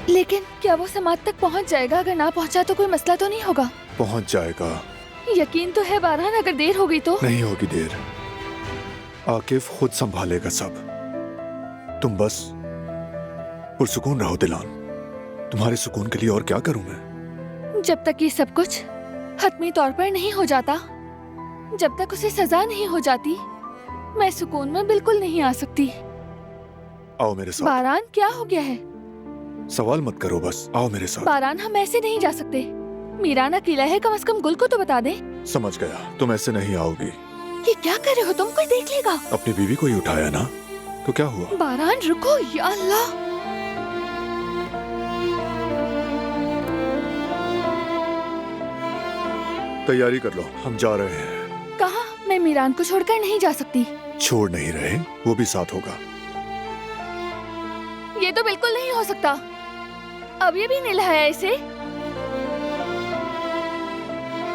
लेकिन क्या वो समाज तक पहुंच जाएगा? अगर ना पहुंचा तो कोई मसला तो नहीं होगा? पहुंच जाएगा। यकीन तो है बारहान, अगर देर हो गई तो? नहीं होगी देर, आकिफ खुद संभालेगा सब। तुम बस पुरसुकून रहो दिलान। तुम्हारे सुकून के लिए और क्या करूं मैं? जब तक ये सब कुछ हतमी तौर पर नहीं हो जाता, जब तक उसे सजा नहीं हो जाती, मैं सुकून में बिल्कुल नहीं आ सकती। आओ मेरे साथ। बारहान, क्या हो गया है? सवाल मत करो, बस आओ मेरे साथ। बारहान, हम ऐसे नहीं जा सकते। मीरान अकेला है, कम से कम गुल को तो बता दे। समझ गया, तुम ऐसे नहीं आओगी। ये क्या कर रहे हो तुम? कोई देख लेगा। अपनी बीवी को ही उठाया ना, तो क्या हुआ? बारहान रुको, या अल्लाह। तैयारी कर लो, हम जा रहे हैं। कहाँ? मैं मीरान को छोड़कर नहीं जा सकती। छोड़ नहीं रहे, वो भी साथ होगा। ये तो बिल्कुल नहीं हो सकता। अब ये भी नहीं नहलाया इसे।